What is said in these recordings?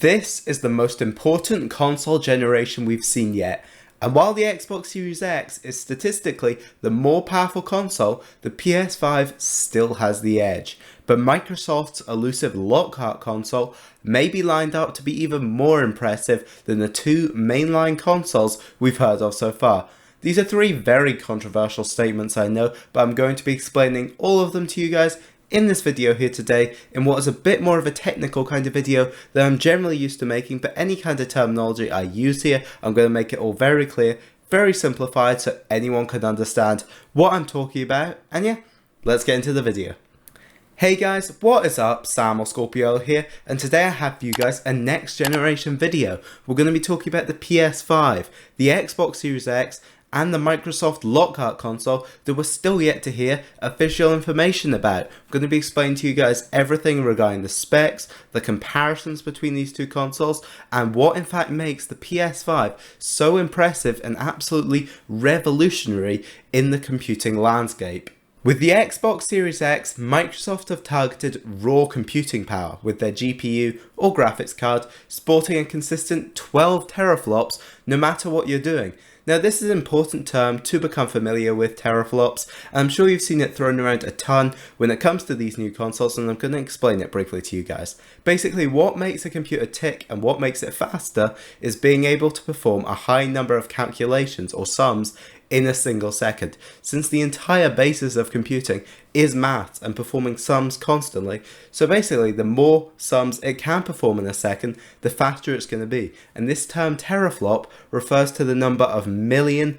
This is the most important console generation we've seen yet, and while the Xbox Series X is statistically the more powerful console, the PS5 still has the edge. But Microsoft's elusive Lockhart console may be lined up to be even more impressive than the two mainline consoles we've heard of so far. These are three very controversial statements, I know, but I'm going to be explaining all of them to you guys in this video here today in what is a bit more of a technical kind of video that I'm generally used to making, but any kind of terminology I use here, I'm going to make it all very clear, very simplified so anyone can understand what I'm talking about. And yeah, let's get into the video. Hey guys, what is up? Sam or Scorpio here, and today I have for you guys a next generation video. We're going to be talking about the PS5, the Xbox Series X, and the Microsoft Lockhart console that we're still yet to hear official information about. I'm going to be explaining to you guys everything regarding the specs, the comparisons between these two consoles, and what in fact makes the PS5 so impressive and absolutely revolutionary in the computing landscape. With the Xbox Series X, Microsoft have targeted raw computing power with their GPU or graphics card sporting a consistent 12 teraflops no matter what you're doing. Now this is an important term to become familiar with, teraflops, and I'm sure you've seen it thrown around a ton when it comes to these new consoles, and I'm going to explain it briefly to you guys. Basically, what makes a computer tick and what makes it faster is being able to perform a high number of calculations or sums in a single second, since the entire basis of computing is maths and performing sums constantly. So basically, the more sums it can perform in a second, the faster it's going to be. And this term teraflop refers to the number of million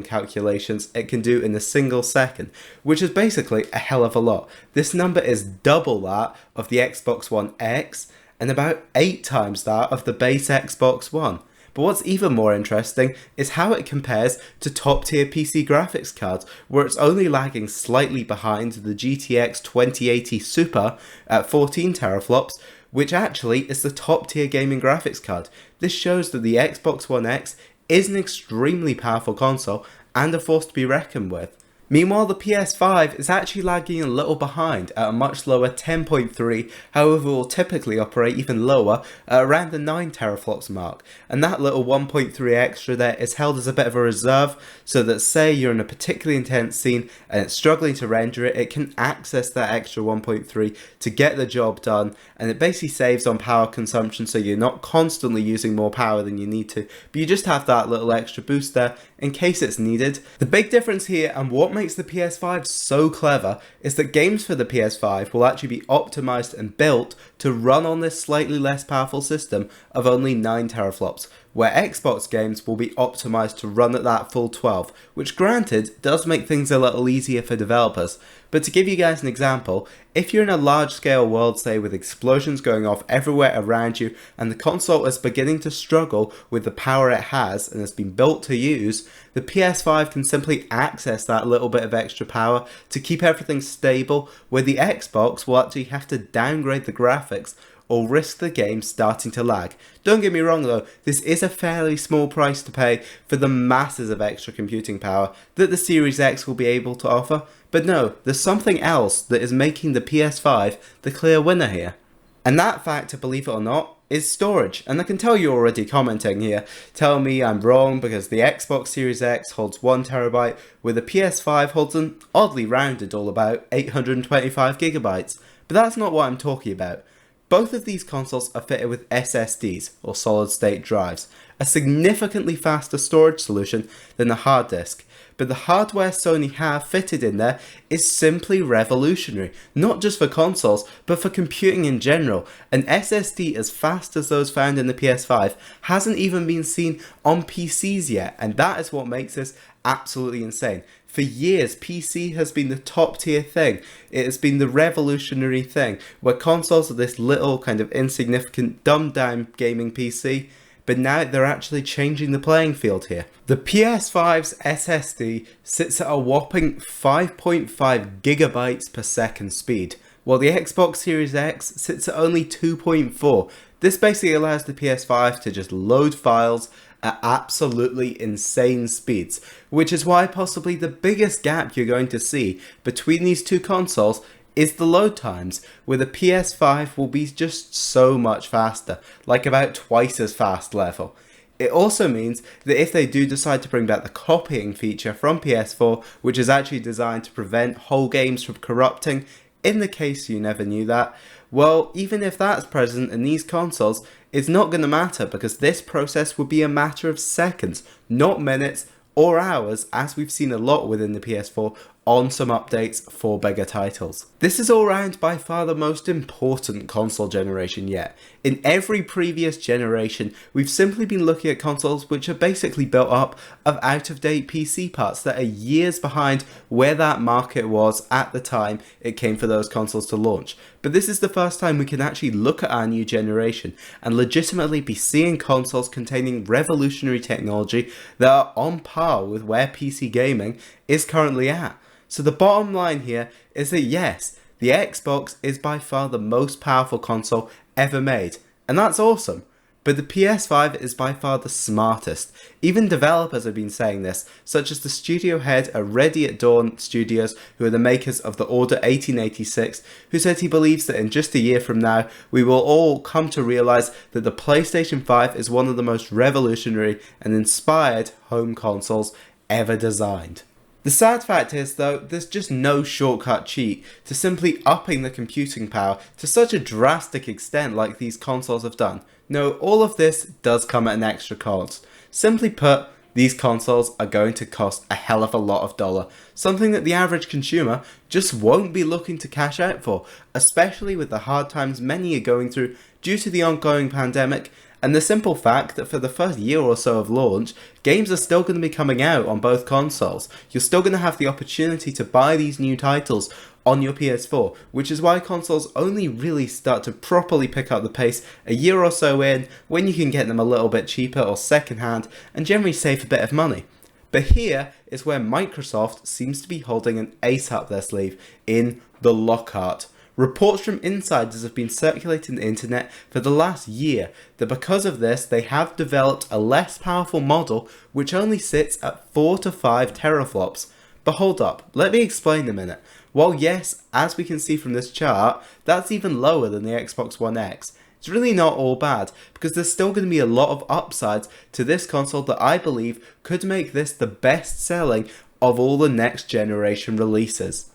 calculations it can do in a single second, which is basically a hell of a lot. This number is double that of the Xbox One X and about 8 times that of the base Xbox One. But what's even more interesting is how it compares to top tier PC graphics cards, where it's only lagging slightly behind the GTX 2080 Super at 14 teraflops, which actually is the top tier gaming graphics card. This shows that the Xbox One X is an extremely powerful console and a force to be reckoned with. Meanwhile, the PS5 is actually lagging a little behind at a much lower 10.3, however will typically operate even lower at around the 9 teraflops mark, and that little 1.3 extra there is held as a bit of a reserve, so that say you're in a particularly intense scene and it's struggling to render it, it can access that extra 1.3 to get the job done, and it basically saves on power consumption so you're not constantly using more power than you need to, but you just have that little extra boost there in case it's needed. The big difference here, and what makes the PS5 so clever, is that games for the PS5 will actually be optimized and built to run on this slightly less powerful system of only 9 teraflops, where Xbox games will be optimized to run at that full 12, which granted does make things a little easier for developers. But to give you guys an example, if you're in a large scale world, say with explosions going off everywhere around you, and the console is beginning to struggle with the power it has and has been built to use, the PS5 can simply access that little bit of extra power to keep everything stable, where the Xbox will actually have to downgrade the graphics or risk the game starting to lag. Don't get me wrong though, this is a fairly small price to pay for the masses of extra computing power that the Series X will be able to offer, but no, there's something else that is making the PS5 the clear winner here. And that factor, believe it or not, is storage. And I can tell you're already commenting here, tell me I'm wrong because the Xbox Series X holds 1TB, where the PS5 holds an oddly rounded all about 825GB. But that's not what I'm talking about. Both of these consoles are fitted with SSDs, or solid state drives, a significantly faster storage solution than a hard disk. But the hardware Sony have fitted in there is simply revolutionary, not just for consoles, but for computing in general. An SSD as fast as those found in the PS5 hasn't even been seen on PCs yet, and that is what makes this absolutely insane. For years, PC has been the top tier thing. It has been the revolutionary thing, where consoles are this little kind of insignificant, dumbed down gaming PC, but now they're actually changing the playing field here. The PS5's SSD sits at a whopping 5.5 gigabytes per second speed, while the Xbox Series X sits at only 2.4. This basically allows the PS5 to just load files at absolutely insane speeds, which is why possibly the biggest gap you're going to see between these two consoles is the load times, where the PS5 will be just so much faster, like about twice as fast level. It also means that if they do decide to bring back the copying feature from PS4, which is actually designed to prevent whole games from corrupting, in the case you never knew that, well, even if that's present in these consoles, it's not going to matter because this process would be a matter of seconds, not minutes or hours, as we've seen a lot within the PS4 on some updates for bigger titles. This is all round by far the most important console generation yet. In every previous generation, we've simply been looking at consoles which are basically built up of out-of-date PC parts that are years behind where that market was at the time it came for those consoles to launch. But this is the first time we can actually look at our new generation and legitimately be seeing consoles containing revolutionary technology that are on par with where PC gaming is currently at. So the bottom line here is that yes, the Xbox is by far the most powerful console ever made, and that's awesome. But the PS5 is by far the smartest. Even developers have been saying this, such as the studio head at Ready at Dawn Studios, who are the makers of the Order 1886, who said he believes that in just a year from now, we will all come to realise that the PlayStation 5 is one of the most revolutionary and inspired home consoles ever designed. The sad fact is though, there's just no shortcut cheat to simply upping the computing power to such a drastic extent like these consoles have done. No, all of this does come at an extra cost. Simply put, these consoles are going to cost a hell of a lot of dollar, something that the average consumer just won't be looking to cash out for, especially with the hard times many are going through due to the ongoing pandemic, and the simple fact that for the first year or so of launch, games are still going to be coming out on both consoles. You're still going to have the opportunity to buy these new titles on your PS4, which is why consoles only really start to properly pick up the pace a year or so in, when you can get them a little bit cheaper or secondhand and generally save a bit of money. But here is where Microsoft seems to be holding an ace up their sleeve in the Lockhart. Reports from insiders have been circulating the internet for the last year that because of this they have developed a less powerful model which only sits at 4 to 5 teraflops. But hold up, let me explain a minute. While yes, as we can see from this chart, that's even lower than the Xbox One X, it's really not all bad because there's still going to be a lot of upsides to this console that I believe could make this the best selling of all the next generation releases.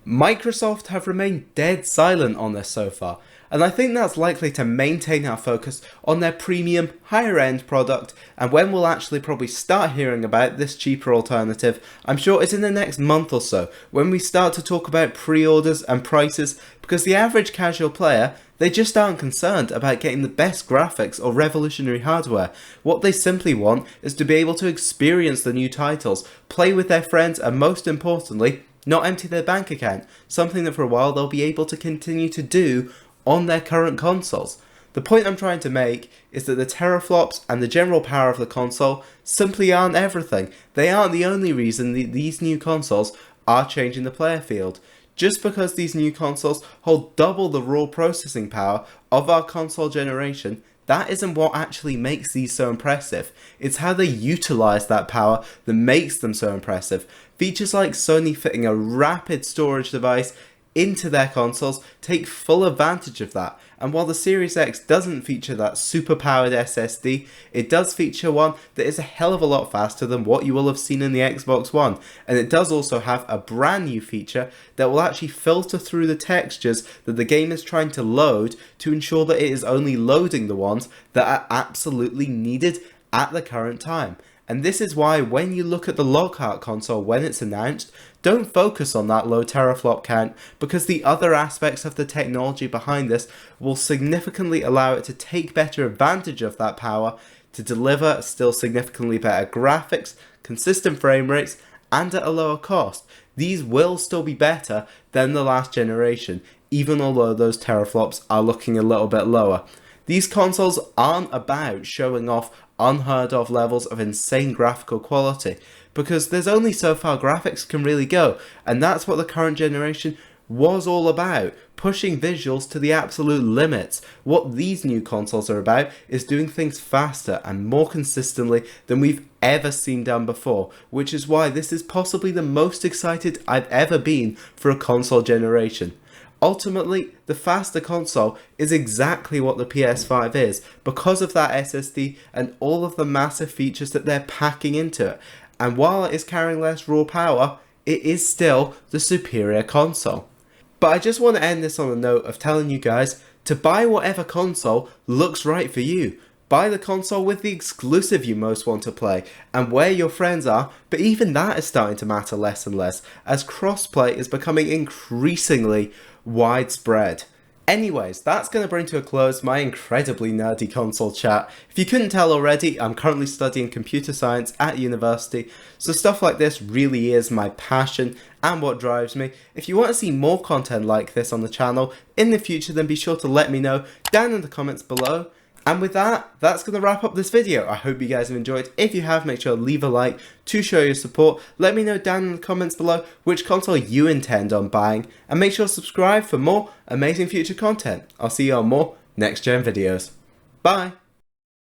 Microsoft have remained dead silent on this so far, and I think that's likely to maintain our focus on their premium, higher end product, and when we'll actually probably start hearing about this cheaper alternative, I'm sure it's in the next month or so, when we start to talk about pre-orders and prices, because the average casual player, they just aren't concerned about getting the best graphics or revolutionary hardware. What they simply want is to be able to experience the new titles, play with their friends, and most importantly, not empty their bank account, something that for a while they'll be able to continue to do on their current consoles. The point I'm trying to make is that the teraflops and the general power of the console simply aren't everything. They aren't the only reason these new consoles are changing the player field. Just because these new consoles hold double the raw processing power of our console generation, that isn't what actually makes these so impressive. It's how they utilize that power that makes them so impressive. Features like Sony fitting a rapid storage device into their consoles take full advantage of that, and while the Series X doesn't feature that super powered SSD, it does feature one that is a hell of a lot faster than what you will have seen in the Xbox One, and it does also have a brand new feature that will actually filter through the textures that the game is trying to load to ensure that it is only loading the ones that are absolutely needed at the current time. And this is why when you look at the Lockhart console when it's announced, don't focus on that low teraflop count, because the other aspects of the technology behind this will significantly allow it to take better advantage of that power to deliver still significantly better graphics, consistent frame rates, and at a lower cost. These will still be better than the last generation, even although those teraflops are looking a little bit lower. These consoles aren't about showing off unheard of levels of insane graphical quality, because there's only so far graphics can really go, and that's what the current generation was all about, pushing visuals to the absolute limits. What these new consoles are about is doing things faster and more consistently than we've ever seen done before, which is why this is possibly the most excited I've ever been for a console generation. Ultimately, the faster console is exactly what the PS5 is because of that SSD and all of the massive features that they're packing into it. And while it is carrying less raw power, it is still the superior console. But I just want to end this on a note of telling you guys to buy whatever console looks right for you. Buy the console with the exclusive you most want to play and where your friends are, but even that is starting to matter less and less as crossplay is becoming increasingly widespread. Anyways, that's going to bring to a close my incredibly nerdy console chat. If you couldn't tell already, I'm currently studying computer science at university, so stuff like this really is my passion and what drives me. If you want to see more content like this on the channel in the future, then be sure to let me know down in the comments below. And with that, that's going to wrap up this video. I hope you guys have enjoyed. If you have, make sure to leave a like to show your support. Let me know down in the comments below which console you intend on buying. And make sure to subscribe for more amazing future content. I'll see you on more next gen videos. Bye!